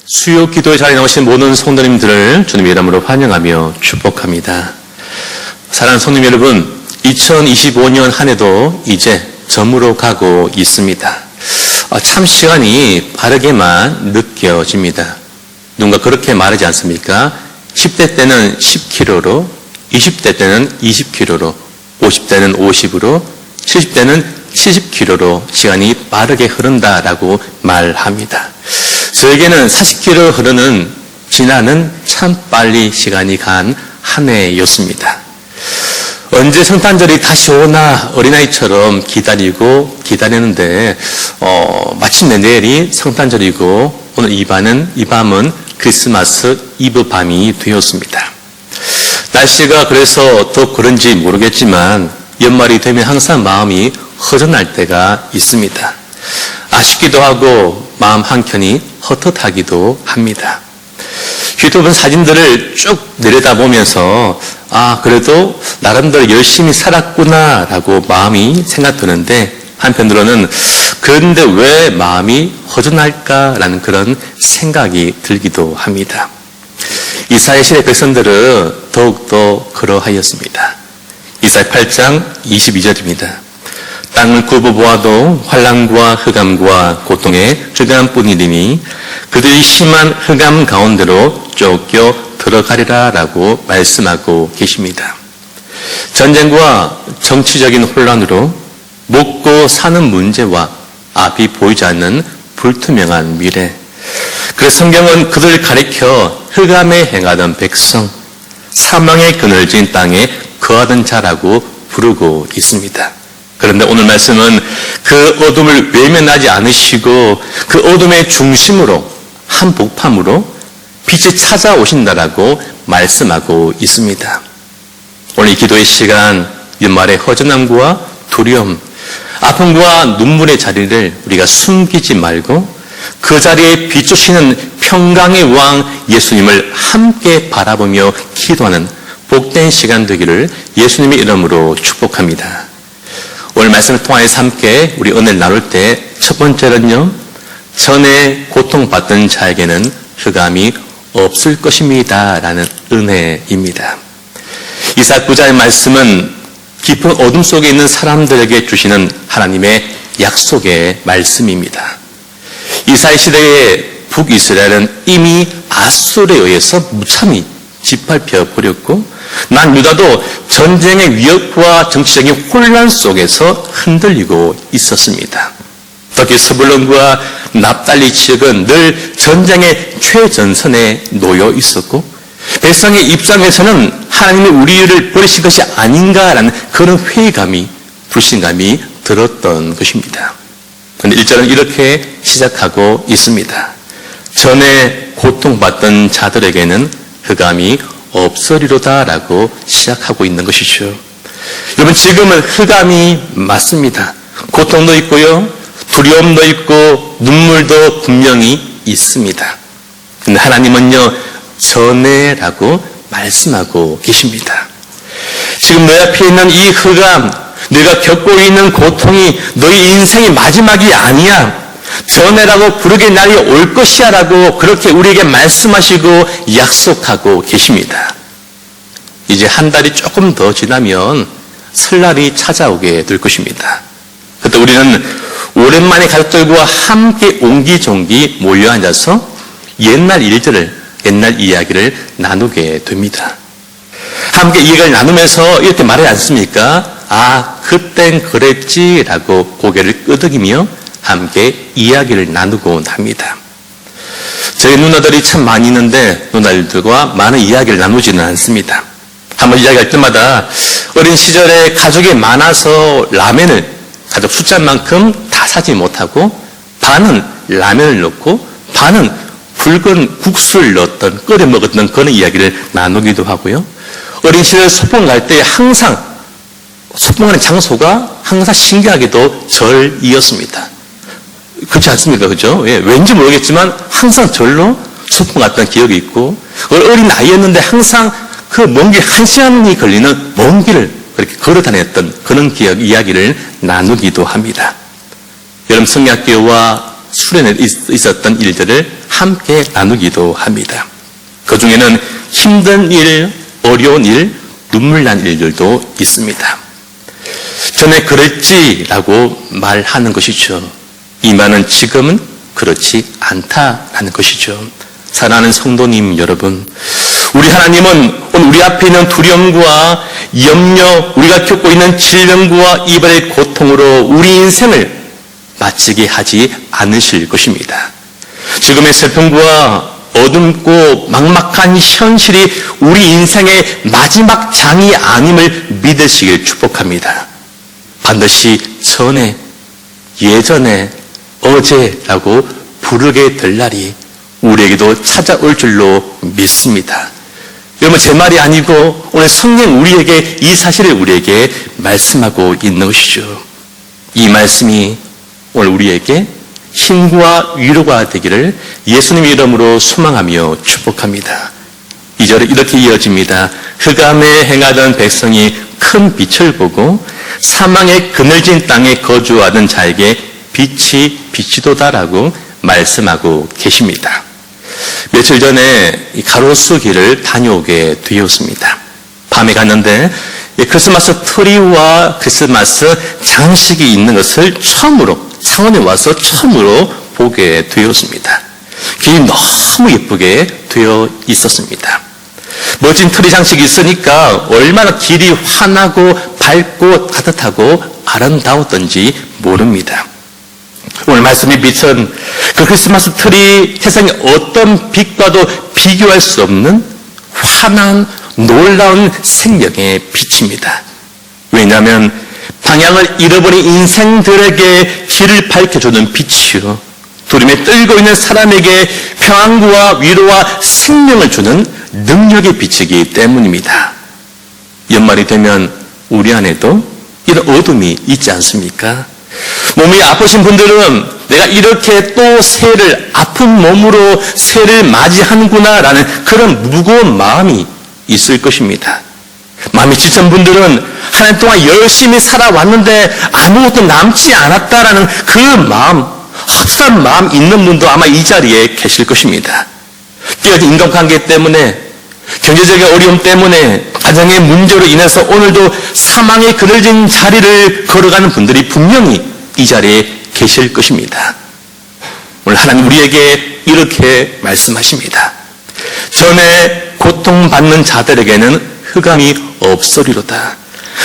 수요 기도에 자리에 나오신 모든 성도님들을 주님의 이름으로 환영하며 축복합니다. 사랑하는 성도님 여러분, 2025년 한 해도 이제 저물어 가고 있습니다. 참 시간이 빠르게만 느껴집니다. 누군가 그렇게 말하지 않습니까? 10대 때는 10km로, 20대 때는 20km로, 50대는 50으로, 70대는 70km로 시간이 빠르게 흐른다라고 말합니다. 저에게는 40km 흐르는 지나는 참 빨리 시간이 간 한 해였습니다. 언제 성탄절이 다시 오나 어린아이처럼 기다리는데 마침내 내일이 성탄절이고 오늘 이 밤은 크리스마스 이브 밤이 되었습니다. 날씨가 그래서 더 그런지 모르겠지만 연말이 되면 항상 마음이 허전할 때가 있습니다. 아쉽기도 하고 마음 한켠이 헛헛하기도 합니다. 휴대폰 사진들을 쭉 내려다보면서 그래도 나름대로 열심히 살았구나라고 마음이 생각드는데 한편으로는 그런데 왜 마음이 허전할까라는 그런 생각이 들기도 합니다. 이사야 시대 백성들은 더욱더 그러하였습니다. 이사야 8장 22절입니다. 땅을 굽어보아도 환난과 흑암과 고통의 흑암뿐이니 그들이 심한 흑암 가운데로 쫓겨 들어가리라 라고 말씀하고 계십니다. 전쟁과 정치적인 혼란으로 먹고 사는 문제와 앞이 보이지 않는 불투명한 미래. 그래서 성경은 그들을 가리켜 흑암에 행하던 백성, 사망의 그늘진 땅에 거하던 자라고 부르고 있습니다. 그런데 오늘 말씀은 그 어둠을 외면하지 않으시고 그 어둠의 중심으로 한복판으로 빛이 찾아오신다라고 말씀하고 있습니다. 오늘 이 기도의 시간, 연말의 허전함과 두려움, 아픔과 눈물의 자리를 우리가 숨기지 말고 그 자리에 비추시는 평강의 왕 예수님을 함께 바라보며 기도하는 복된 시간 되기를 예수님의 이름으로 축복합니다. 오늘 말씀을 통하여서 함께 우리 은혜를 나눌 때 첫 번째는요, 전에 고통받던 자에게는 흑암이 없을 것입니다 라는 은혜입니다. 이사야 9장의 말씀은 깊은 어둠 속에 있는 사람들에게 주시는 하나님의 약속의 말씀입니다. 이사야 시대의 북이스라엘은 이미 아수르에 의해서 무참히 짓밟혀 버렸고 남유다도 전쟁의 위협과 정치적인 혼란 속에서 흔들리고 있었습니다. 특히 스불론과 납달리 지역은 늘 전쟁의 최전선에 놓여 있었고 백성의 입장에서는 하나님이 우리를 버리신 것이 아닌가라는 그런 회의감이, 불신감이 들었던 것입니다. 그런데 1절은 이렇게 시작하고 있습니다. 전에 고통받던 자들에게는 흑암이 없으리로다라고 시작하고 있는 것이죠. 여러분, 지금은 흑암이 맞습니다. 고통도 있고요, 두려움도 있고 눈물도 분명히 있습니다. 근데 하나님은요, 전에라고 말씀하고 계십니다. 지금 너 앞에 있는 이 흑암, 네가 겪고 있는 고통이 너희 인생의 마지막이 아니야. 전에라고 부르게 날이 올 것이야 라고 그렇게 우리에게 말씀하시고 약속하고 계십니다. 이제 한 달이 조금 더 지나면 설날이 찾아오게 될 것입니다. 그때 우리는 오랜만에 가족들과 함께 옹기종기 모여 앉아서 옛날 일들을, 옛날 이야기를 나누게 됩니다. 함께 이야기를 나누면서 이렇게 말하지 않습니까? 그땐 그랬지라고 고개를 끄덕이며 함께 이야기를 나누곤 합니다. 저희 누나들이 참 많이 있는데 누나들과 많은 이야기를 나누지는 않습니다. 한번 이야기할 때마다 어린 시절에 가족이 많아서 라면을 가족 숫자만큼 다 사지 못하고 반은 라면을 넣고 반은 붉은 국수를 넣었던, 끓여 먹었던 그런 이야기를 나누기도 하고요. 어린 시절 소풍 갈 때 항상 소풍하는 장소가 항상 신기하게도 절이었습니다. 그렇지 않습니까? 그죠? 왠지 모르겠지만 항상 절로 소풍 갔던 기억이 있고, 어린 나이였는데 항상 그 먼 길, 1시간이 걸리는 먼 길을 그렇게 걸어 다녔던 그런 이야기를 나누기도 합니다. 여러분, 성약교와 수련에 있었던 일들을 함께 나누기도 합니다. 그 중에는 힘든 일, 어려운 일, 눈물 난 일들도 있습니다. 전에 그랬지라고 말하는 것이죠. 이 말은 지금은 그렇지 않다라는 것이죠. 사랑하는 성도님 여러분, 우리 하나님은 오늘 우리 앞에 있는 두려움과 염려, 우리가 겪고 있는 질병과 이별의 고통으로 우리 인생을 마치게 하지 않으실 것입니다. 지금의 슬픔과 어둡고 막막한 현실이 우리 인생의 마지막 장이 아님을 믿으시길 축복합니다. 반드시 전에, 예전에, 어제라고 부르게 될 날이 우리에게도 찾아올 줄로 믿습니다. 여러분, 제 말이 아니고 오늘 성령 우리에게 이 사실을 우리에게 말씀하고 있는 것이죠. 이 말씀이 오늘 우리에게 힘과 위로가 되기를 예수님 이름으로 소망하며 축복합니다. 2절에 이렇게 이어집니다. 흑암에 행하던 백성이 큰 빛을 보고 사망의 그늘진 땅에 거주하던 자에게 빛이 비치도다라고 말씀하고 계십니다. 며칠 전에 가로수길을 다녀오게 되었습니다. 밤에 갔는데 크리스마스 트리와 크리스마스 장식이 있는 것을 처음으로 창원에 와서 처음으로 보게 되었습니다. 길이 너무 예쁘게 되어 있었습니다. 멋진 트리 장식이 있으니까 얼마나 길이 환하고 밝고 따뜻하고 아름다웠던지 모릅니다. 오늘 말씀이 비춘 그 크리스마스 트리, 세상의 어떤 빛과도 비교할 수 없는 환한 놀라운 생명의 빛입니다. 왜냐하면 방향을 잃어버린 인생들에게 길을 밝혀주는 빛이요, 두려움에 떨고 있는 사람에게 평안과 위로와 생명을 주는 능력의 빛이기 때문입니다. 연말이 되면 우리 안에도 이런 어둠이 있지 않습니까? 몸이 아프신 분들은 내가 이렇게 또 새해를 아픈 몸으로 새해를 맞이하는구나라는 그런 무거운 마음이 있을 것입니다. 마음이 지친 분들은 한 해 동안 열심히 살아왔는데 아무것도 남지 않았다라는 그 마음, 헛산 마음 있는 분도 아마 이 자리에 계실 것입니다. 깨어진 인간관계 때문에, 경제적인 어려움 때문에, 가정의 문제로 인해서 오늘도 사망의 그늘진 자리를 걸어가는 분들이 분명히 이 자리에 계실 것입니다. 오늘 하나님 우리에게 이렇게 말씀하십니다. 전에 고통받는 자들에게는 흑암이 없으리로다.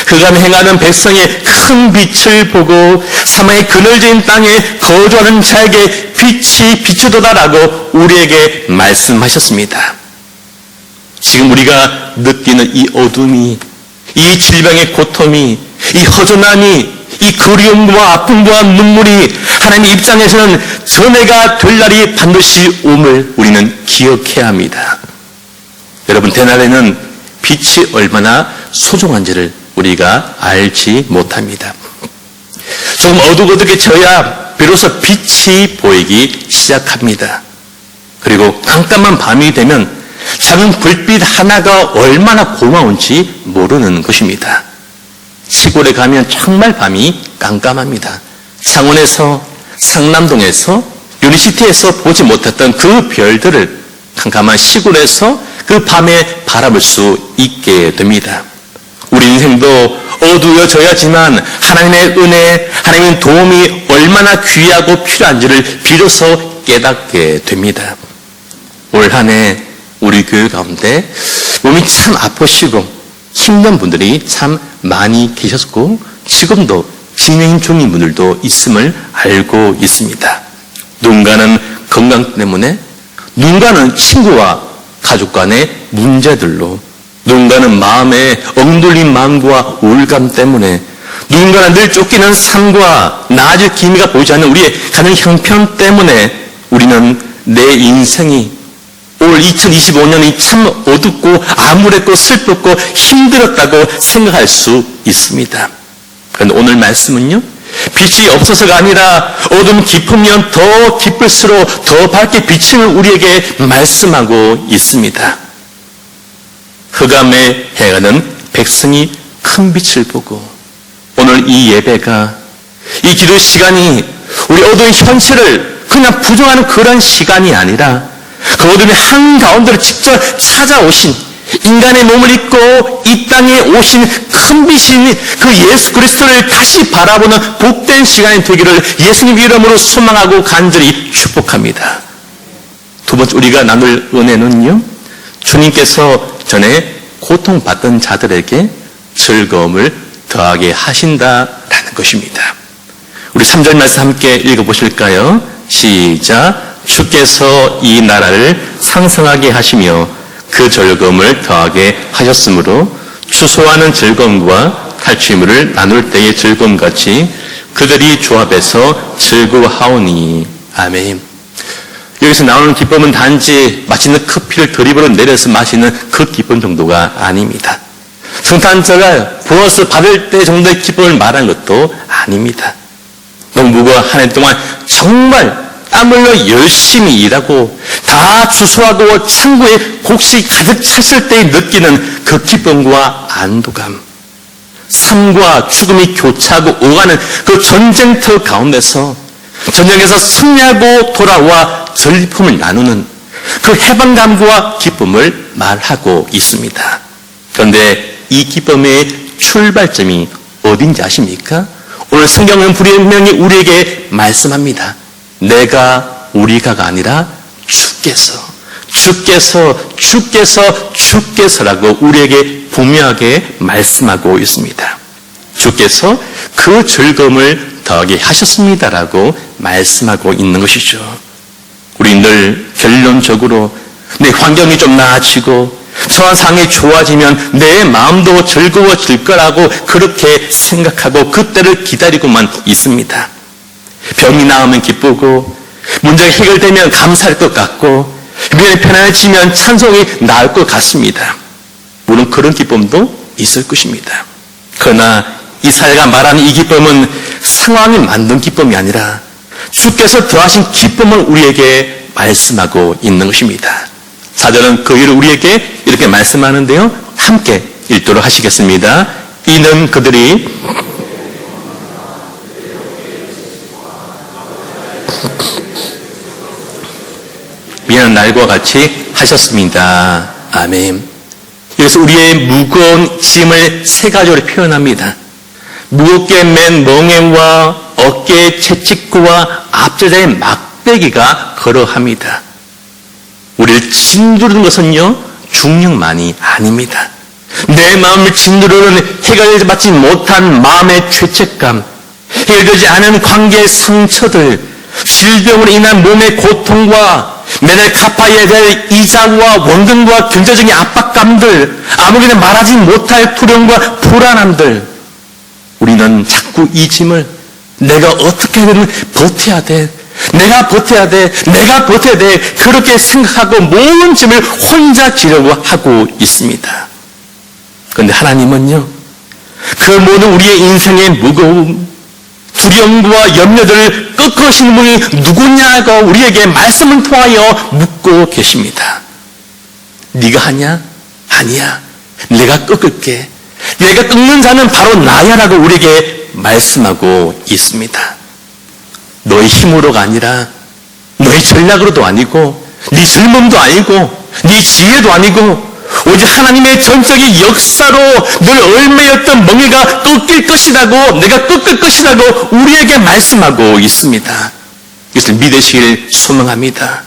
흑암에 행하는 백성의 큰 빛을 보고 사망의 그늘진 땅에 거주하는 자에게 빛이 비추도다라고 우리에게 말씀하셨습니다. 지금 우리가 느끼는 이 어둠이, 이 질병의 고통이, 이 허전함이, 이 그리움과 아픔과 눈물이 하나님의 입장에서는 전해가 될 날이 반드시 옴을 우리는 기억해야 합니다. 여러분, 대날에는 빛이 얼마나 소중한지를 우리가 알지 못합니다. 조금 어둑어둑해져야 비로소 빛이 보이기 시작합니다. 그리고 깜깜한 밤이 되면 작은 불빛 하나가 얼마나 고마운지 모르는 것입니다. 시골에 가면 정말 밤이 깜깜합니다. 창원에서, 상남동에서, 유니시티에서 보지 못했던 그 별들을 깜깜한 시골에서 그 밤에 바라볼 수 있게 됩니다. 우리 인생도 어두워져야지만 하나님의 은혜, 하나님의 도움이 얼마나 귀하고 필요한지를 비로소 깨닫게 됩니다. 올 한 해 우리 교회 가운데 몸이 참 아프시고 힘든 분들이 참 많이 계셨고 지금도 진행 중인 분들도 있음을 알고 있습니다. 누군가는 건강 때문에, 누군가는 친구와 가족 간의 문제들로, 누군가는 마음에 엉돌린 마음과 우울감 때문에, 누군가는 늘 쫓기는 삶과 나아질 기미가 보이지 않는 우리의 가는 형편 때문에 우리는 내 인생이 올 2025년이 참 어둡고 암울했고 슬펐고 힘들었다고 생각할 수 있습니다. 그런데 오늘 말씀은요, 빛이 없어서가 아니라 어둠 깊으면 더 깊을수록 더 밝게 비치는 우리에게 말씀하고 있습니다. 흑암에 행하는 백성이 큰 빛을 보고, 오늘 이 예배가, 이 기도 시간이 우리 어두운 현실을 그냥 부정하는 그런 시간이 아니라 그 어둠의 한가운데로 직접 찾아오신 인간의 몸을 입고 이 땅에 오신 큰 빛인 그 예수 그리스도를 다시 바라보는 복된 시간이 되기를 예수님 이름으로 소망하고 간절히 축복합니다. 두 번째 우리가 나눌 은혜는요, 주님께서 전에 고통받던 자들에게 즐거움을 더하게 하신다라는 것입니다. 우리 3절 말씀 함께 읽어보실까요? 시작. 주께서 이 나라를 상승하게 하시며 그 즐거움을 더하게 하셨으므로 추수하는 즐거움과 탈취물을 나눌 때의 즐거움같이 그들이 조합해서 즐거워하오니. 아멘. 여기서 나오는 기쁨은 단지 맛있는 커피를 드립으로 내려서 마시는 그 기쁨 정도가 아닙니다. 성탄절을 부어서 받을 때 정도의 기쁨을 말하는 것도 아닙니다. 농부가 한 해 동안 정말 땀 흘려 열심히 일하고 다 추수하고 창고에 곡식이 가득 찼을 때 느끼는 그 기쁨과 안도감, 삶과 죽음이 교차하고 오가는 그 전쟁터 가운데서 전쟁에서 승리하고 돌아와 전리품을 나누는 그 해방감과 기쁨을 말하고 있습니다. 그런데 이 기쁨의 출발점이 어딘지 아십니까? 오늘 성경은 분명히 우리에게 말씀합니다. 내가 우리가가 아니라 주께서라고 우리에게 분명하게 말씀하고 있습니다. 주께서 그 즐거움을 더하게 하셨습니다라고 말씀하고 있는 것이죠. 우리 늘 결론적으로 내 환경이 좀 나아지고 상황이 좋아지면 내 마음도 즐거워질 거라고 그렇게 생각하고 그때를 기다리고만 있습니다. 병이 나으면 기쁘고 문제가 해결되면 감사할 것 같고 미련이 편안해지면 찬송이 나을 것 같습니다. 물론 그런 기쁨도 있을 것입니다. 그러나 이사야가 말하는 이 기쁨은 상황이 만든 기쁨이 아니라 주께서 더하신 기쁨을 우리에게 말씀하고 있는 것입니다. 4절은 그 이유를 우리에게 이렇게 말씀하는데요. 함께 읽도록 하시겠습니다. 이는 그들이 미안한 날과 같이 하셨습니다. 아멘. 여기서 우리의 무거운 짐을 세 가지로 표현합니다. 무겁게 맨 멍에와 어깨의 채찍구와 앞제자의 막대기가 그러합니다. 우리를 짓누르는 것은요, 중력만이 아닙니다. 내 마음을 짓누르는 해결받지 못한 마음의 죄책감, 해결되지 않은 관계의 상처들, 질병으로 인한 몸의 고통과 매달 갚아야 될 이자와 원금과 경제적인 압박감들, 아무개나 말하지 못할 두려움과 불안함들, 우리는 자꾸 이 짐을 내가 어떻게든 버텨야 돼, 내가 버텨야 돼, 그렇게 생각하고 모든 짐을 혼자 지려고 하고 있습니다. 그런데 하나님은요, 그 모든 우리의 인생의 무거움, 두려움과 염려들을 꺾으시는 분이 누구냐고 우리에게 말씀을 통하여 묻고 계십니다. 네가 하냐? 아니야. 내가 꺾을게. 내가 꺾는 자는 바로 나야라고 우리에게 말씀하고 있습니다. 너의 힘으로가 아니라 너의 전략으로도 아니고 네 젊음도 아니고 네 지혜도 아니고 오직 하나님의 전적인 역사로 늘 얽매였던 멍에가 꺾일 것이라고, 내가 꺾을 것이라고 우리에게 말씀하고 있습니다. 이것을 믿으시길 소망합니다.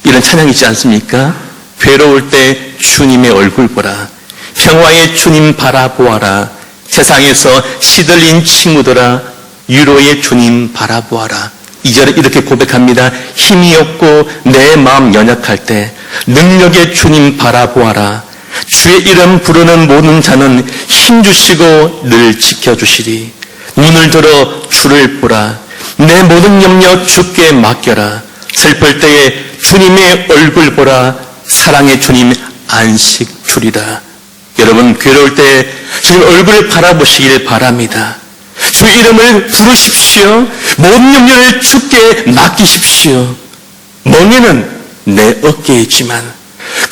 이런 찬양이 있지 않습니까? 괴로울 때 주님의 얼굴 보라, 평화의 주님 바라보아라, 세상에서 시들린 친구들아 위로의 주님 바라보아라. 2절에 이렇게 고백합니다. 힘이 없고 내 마음 연약할 때 능력의 주님 바라보아라. 주의 이름 부르는 모든 자는 힘주시고 늘 지켜주시리. 눈을 들어 주를 보라. 내 모든 염려 주께 맡겨라. 슬플 때에 주님의 얼굴 보라. 사랑의 주님 안식 주리라. 여러분 괴로울 때 주님 얼굴을 바라보시길 바랍니다. 주 이름을 부르십시오. 모든 염려를 주께 맡기십시오. 멍에는 내 어깨에 있지만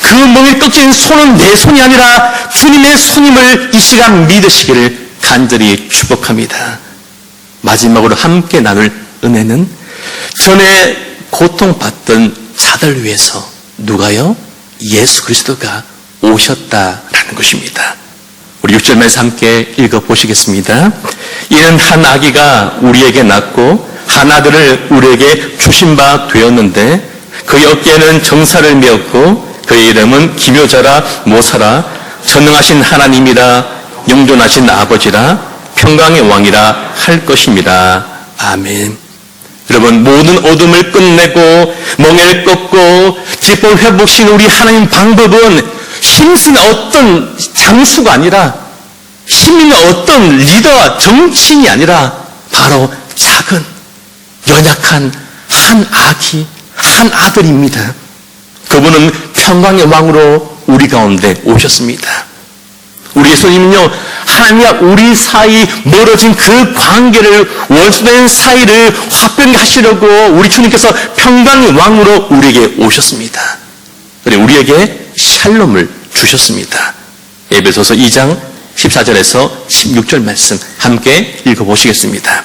그 멍에 꺾인 손은 내 손이 아니라 주님의 손임을 이 시간 믿으시기를 간절히 축복합니다. 마지막으로 함께 나눌 은혜는 전에 고통받던 자들 위해서 누가요? 예수 그리스도가 오셨다라는 것입니다. 우리 6절 말씀 함께 읽어보시겠습니다. 이는 한 아기가 우리에게 낳고 한 아들을 우리에게 주신 바 되었는데 그의 어깨에는 정사를 메었고 그의 이름은 기묘자라 모사라 전능하신 하나님이라 영존하신 아버지라 평강의 왕이라 할 것입니다. 아멘. 여러분, 모든 어둠을 끝내고 멍에를 꺾고 기쁨을 회복시킨 우리 하나님 방법은 힘쓰는 어떤 장수가 아니라 힘있는 어떤 리더와 정치인이 아니라 바로 작은 연약한 한 아기, 한 아들입니다. 그분은 평강의 왕으로 우리 가운데 오셨습니다. 우리 예수님은요, 하나님과 우리 사이 멀어진 그 관계를, 원수된 사이를 화평케 하시려고 우리 주님께서 평강의 왕으로 우리에게 오셨습니다. 그리고 우리에게 샬롬을 주셨습니다. 에베소서 2장 14절에서 16절 말씀 함께 읽어보시겠습니다.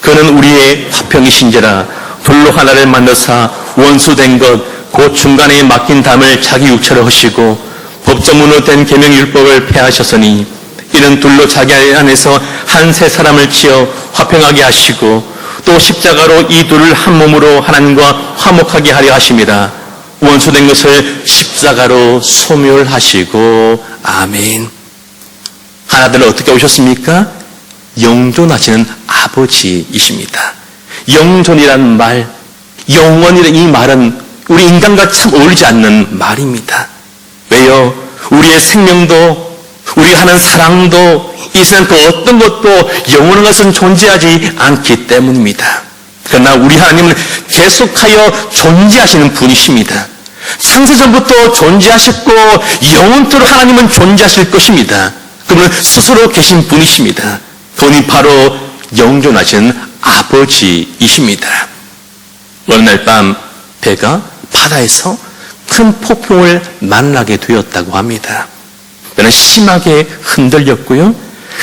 그는 우리의 화평이신지라 돌로 하나를 만드사 원수된 것 곧 중간에 막힌 담을 자기 육체로 하시고 법조문으로 된 계명율법을 폐하셨으니 이는 둘로 자기 안에서 한 세 사람을 지어 화평하게 하시고 또 십자가로 이 둘을 한 몸으로 하나님과 화목하게 하려 하심이라. 원수된 것을 십자가로 소멸하시고. 아멘. 하나님은 어떻게 오셨습니까? 영존하시는 아버지이십니다. 영존이라는 말, 영원이라는 이 말은 우리 인간과 참 어울리지 않는 말입니다. 왜요? 우리의 생명도, 우리가 하는 사랑도, 이 세상 그 어떤 것도 영원한 것은 존재하지 않기 때문입니다. 그러나 우리 하나님은 계속하여 존재하시는 분이십니다. 창세전부터 존재하셨고 영원토록 하나님은 존재하실 것입니다. 그분은 스스로 계신 분이십니다. 그분이 바로 영존하신 아버지이십니다. 어느 날 밤 배가 바다에서 큰 폭풍을 만나게 되었다고 합니다. 배는 심하게 흔들렸고요.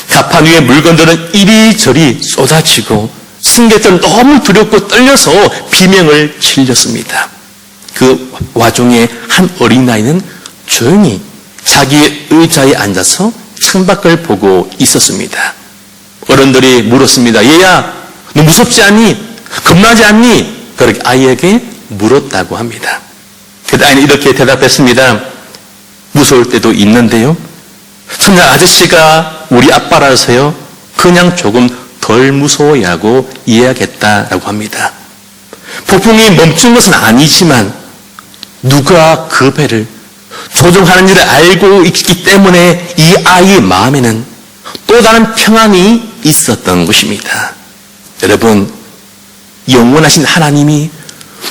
갑판 위에 물건들은 이리저리 쏟아지고 승객들은 너무 두렵고 떨려서 비명을 질렀습니다. 그 와중에 한 어린아이는 조용히 자기의 의자에 앉아서 창밖을 보고 있었습니다. 어른들이 물었습니다. 얘야, 너 무섭지 않니? 겁나지 않니? 그렇게 아이에게 물었다고 합니다. 그 아이는 이렇게 대답했습니다. 무서울 때도 있는데요. 천장 아저씨가 우리 아빠라서요. 그냥 조금 덜 무서워야 하고 이해하겠다라고 합니다. 폭풍이 멈춘 것은 아니지만 누가 그 배를 조종하는지를 알고 있기 때문에 이 아이의 마음에는 또 다른 평안이 있었던 것입니다. 여러분, 영원하신 하나님이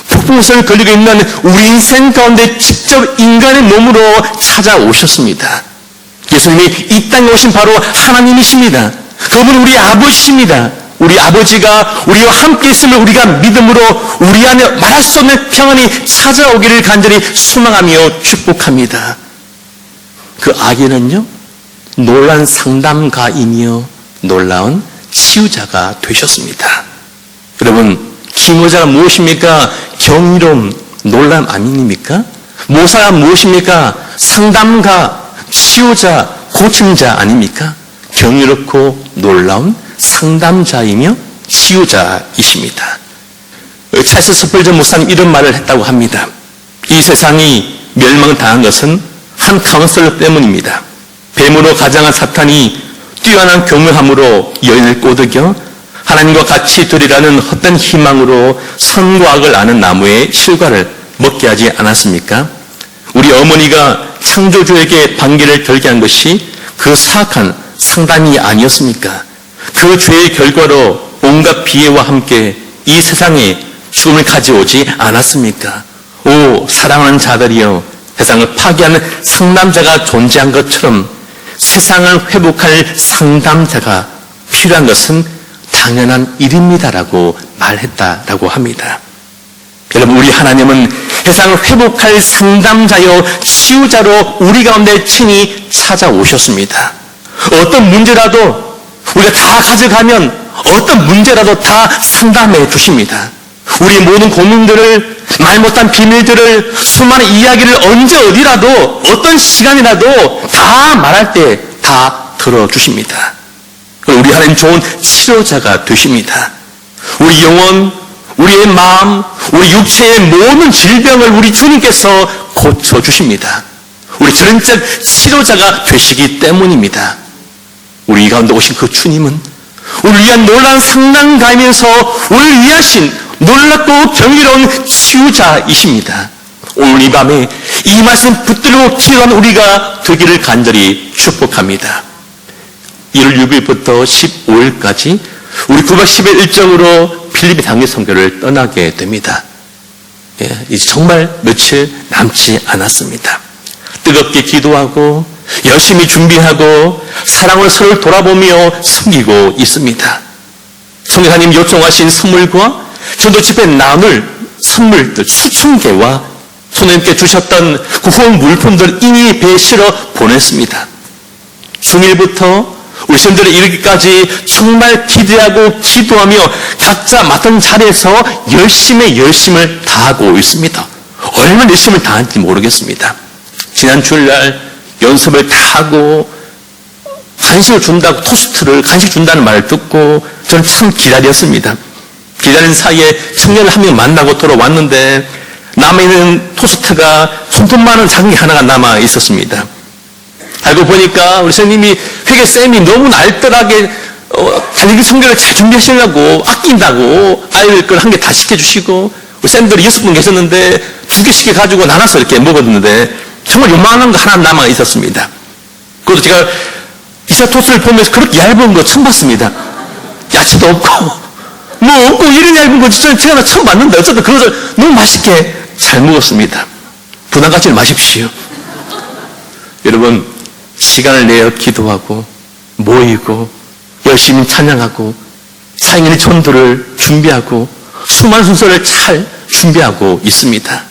폭풍우선을 걸리고 있는 우리 인생 가운데 직접 인간의 몸으로 찾아오셨습니다. 예수님이 이 땅에 오신 바로 하나님이십니다. 그분은 우리 아버지십니다. 우리 아버지가 우리와 함께 있음을 우리가 믿음으로 우리 안에 말할 수 없는 평안이 찾아오기를 간절히 소망하며 축복합니다. 그 아기는요, 놀란 상담가이며 놀라운 치유자가 되셨습니다. 여러분, 기묘자가 무엇입니까? 경이로움, 놀람 아닙니까? 모사가 무엇입니까? 상담가, 치유자, 고침자 아닙니까? 경이롭고 놀라운 상담자이며 치유자이십니다. 찰스 스펄전 목사님 이런 말을 했다고 합니다. 이 세상이 멸망당한 것은 한 카운슬러 때문입니다. 뱀으로 가장한 사탄이 뛰어난 교묘함으로 여인을 꼬드겨 하나님과 같이 되리라는 헛된 희망으로 선과 악을 아는 나무의 실과를 먹게 하지 않았습니까? 우리 어머니가 창조주에게 반기를 들게 한 것이 그 사악한 상담이 아니었습니까? 그 죄의 결과로 온갖 비애와 함께 이 세상에 죽음을 가져오지 않았습니까? 오, 사랑하는 자들이여, 세상을 파괴하는 상담자가 존재한 것처럼 세상을 회복할 상담자가 필요한 것은 당연한 일입니다라고 말했다라고 합니다. 여러분, 우리 하나님은 세상을 회복할 상담자요 치유자로 우리 가운데 친히 찾아오셨습니다. 어떤 문제라도 우리가 다 가져가면 어떤 문제라도 다 상담해 주십니다. 우리의 모든 고민들을, 말 못한 비밀들을, 수많은 이야기를 언제 어디라도 어떤 시간이라도 다 말할 때 다 들어주십니다. 우리 하나님 좋은 치료자가 되십니다. 우리 영혼, 우리의 마음, 우리 육체의 모든 질병을 우리 주님께서 고쳐주십니다. 우리 전적 치료자가 되시기 때문입니다. 우리 가운데 오신 그 주님은 우리를 위한 놀라운 상담가이면서 우리를 위하신 놀랍고 경이로운 치유자이십니다. 오늘 이 밤에 이 말씀 붙들고 기도한 우리가 되기를 간절히 축복합니다. 1월 6일부터 15일까지 우리 9박 10일 일정으로 필리핀 단기 선교를 떠나게 됩니다. 이제 정말 며칠 남지 않았습니다. 뜨겁게 기도하고 열심히 준비하고 사랑으로 서로를 돌아보며 섬기고 있습니다. 성령님 요청하신 선물과 전도 집회 나눌 선물들 수천 개와 손님께 주셨던 그 후원 물품들 이미 배에 실어 보냈습니다. 중일부터 우리 신들에 이르기까지 정말 기대하고 기도하며 각자 맡은 자리에서 열심을 다하고 있습니다. 얼마나 열심을 다한지 모르겠습니다. 지난 주일날 연습을 다 하고 간식을 준다고 토스트를 간식 준다는 말을 듣고 저는 참 기다렸습니다. 기다리는 사이에 청년을 한 명 만나고 돌아왔는데 남아있는 토스트가 손톱만한 작은 게 하나가 남아 있었습니다. 알고 보니까 우리 선생님이 회계쌤이 너무 알뜰하게 달리기 성교를 잘 준비하시려고 아낀다고 아이들 걸 한 개 다 시켜주시고 우리 쌤들이 6분 계셨는데 2개 시켜가지고 나눠서 이렇게 먹었는데 정말 요만한 거 하나 남아 있었습니다. 그것도 제가 이사 토스트를 보면서 그렇게 얇은 거 처음 봤습니다. 야채도 없고 뭐 없고 이런 얇은 거 진짜 제가 처음 봤는데 어쨌든 그것을 너무 맛있게 잘 먹었습니다. 부담 갖지 마십시오. 여러분 시간을 내어 기도하고 모이고 열심히 찬양하고 사인의 전도를 준비하고 수많은 순서를 잘 준비하고 있습니다.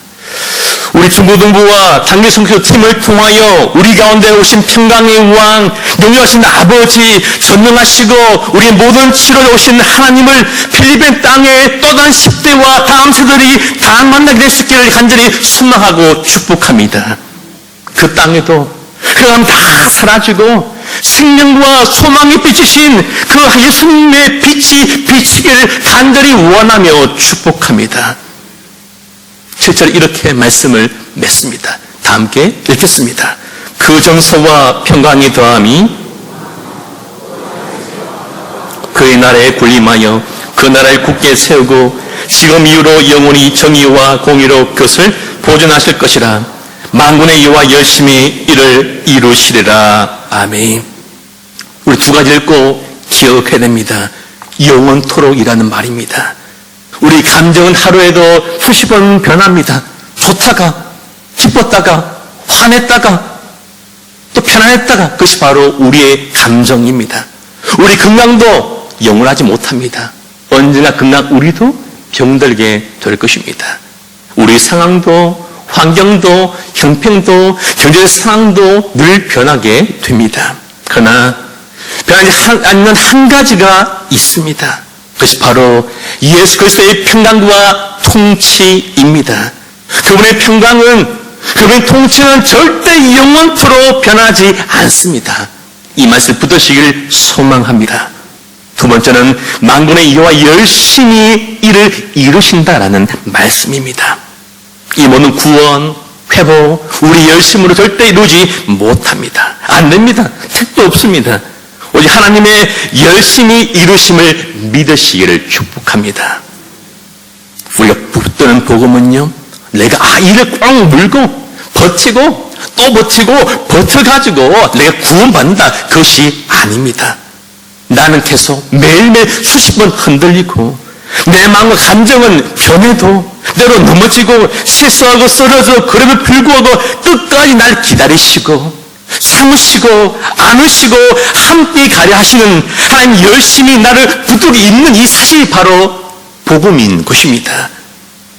우리 중고등부와 단기 선교 팀을 통하여 우리 가운데 오신 평강의 왕, 영유하신 아버지, 전능하시고 우리의 모든 치료에 오신 하나님을 필리핀 땅에 또 다른 10대와 다음 세대들이 다 만나게 될 수 있기를 간절히 소망하고 축복합니다. 그 땅에도 그럼 다 사라지고 생명과 소망이 비치신 그 예수님의 빛이 비치기를 간절히 원하며 축복합니다. 7절 이렇게 말씀을 맺습니다. 다 함께 읽겠습니다. 그 정서와 평강이 더함이 그의 나라에 군림하여 그 나라를 굳게 세우고 지금 이후로 영원히 정의와 공의로 그것을 보존하실 것이라. 만군의 여호와 열심히 이를 이루시리라. 아멘. 우리 두 가지 읽고 기억해야 됩니다. 영원토록이라는 말입니다. 우리 감정은 하루에도 수십 번 변합니다. 좋다가 기뻤다가 화냈다가 또 편안했다가 그것이 바로 우리의 감정입니다. 우리 건강도 영원하지 못합니다. 언제나 건강 우리도 병들게 될 것입니다. 우리 상황도 환경도 형평도 경제적 상황도 늘 변하게 됩니다. 그러나 변하지 않는 한 가지가 있습니다. 그것이 바로 예수 그리스도의 평강과 통치입니다. 그분의 평강은, 그분의 통치는 절대 영원토록 변하지 않습니다. 이 말씀 붙드시길 소망합니다. 두 번째는 만군의 여호와 열심히 이를 이루신다라는 말씀입니다. 이 모든 구원, 회복, 우리 열심으로 절대 이루지 못합니다. 안 됩니다. 택도 없습니다. 오직 하나님의 열심히 이루심을 믿으시기를 축복합니다. 우리가 붙드는 복음은요, 내가 이를 꽉 물고 버티고 또 버티고 버텨가지고 내가 구원받는다, 그것이 아닙니다. 나는 계속 매일매일 수십 번 흔들리고 내 마음과 감정은 변해도 때로 넘어지고 실수하고 쓰러져 그럼에도 불구하고 끝까지 날 기다리시고 참으시고 안으시고 함께 가려 하시는 하나님 열심히 나를 붙들고 있는 이 사실이 바로 복음인 것입니다.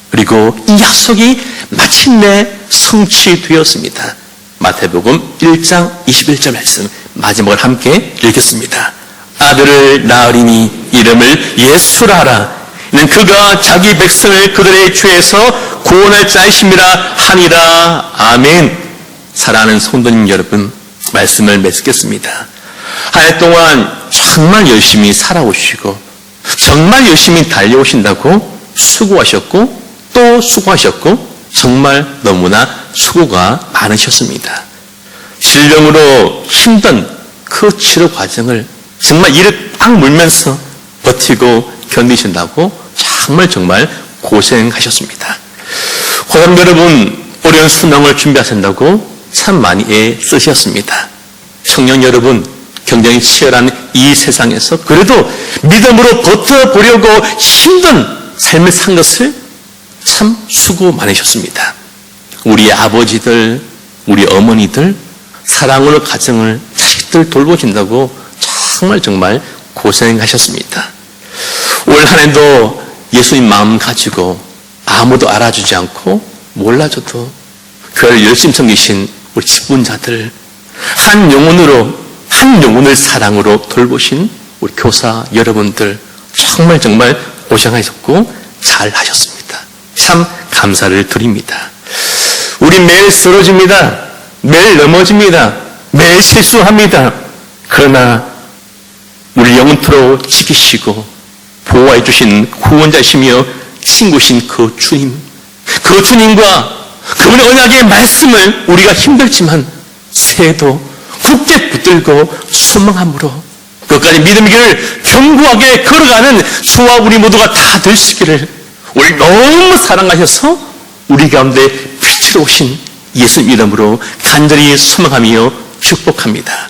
그리고 이 약속이 마침내 성취되었습니다. 마태복음 1장 21절 말씀 마지막을 함께 읽겠습니다. 아들을 낳으리니 이름을 예수라 하라. 그가 자기 백성을 그들의 죄에서 구원할 자이심이라 하니라. 아멘. 사랑하는 성도님 여러분, 말씀을 맺겠습니다. 한 해 동안 정말 열심히 살아오시고 정말 열심히 달려오신다고 수고하셨고 또 수고하셨고 정말 너무나 수고가 많으셨습니다. 질병으로 힘든 그 치료 과정을 정말 이를 꽉 물면서 버티고 견디신다고 정말 고생하셨습니다. 고등 여러분, 어려운 수능을 준비하신다고 참 많이 애쓰셨습니다. 청년 여러분, 경쟁이 치열한 이 세상에서 그래도 믿음으로 버텨보려고 힘든 삶을 산 것을 참 수고 많으셨습니다. 우리 아버지들, 우리 어머니들, 사랑으로 가정을, 자식들 돌보신다고 정말 고생하셨습니다. 올 한 해도 예수님 마음 가지고 아무도 알아주지 않고 몰라줘도 그를 열심히 섬기신 우리 직분자들, 한 영혼을 사랑으로 돌보신 우리 교사 여러분들 정말 고생하셨고 잘 하셨습니다. 참 감사를 드립니다. 우리 매일 쓰러집니다. 매일 넘어집니다. 매일 실수합니다. 그러나 우리 영원토록 지키시고 보호해 주신 구원자이시며 친구신 그 주님과 그분의 언약의 말씀을 우리가 힘들지만 새해도 굳게 붙들고 소망함으로 끝까지 믿음의 길을 견고하게 걸어가는 저와 우리 모두가 다 될 수 있기를 우리 너무 사랑하셔서 우리 가운데 빛으로 오신 예수님 이름으로 간절히 소망하며 축복합니다.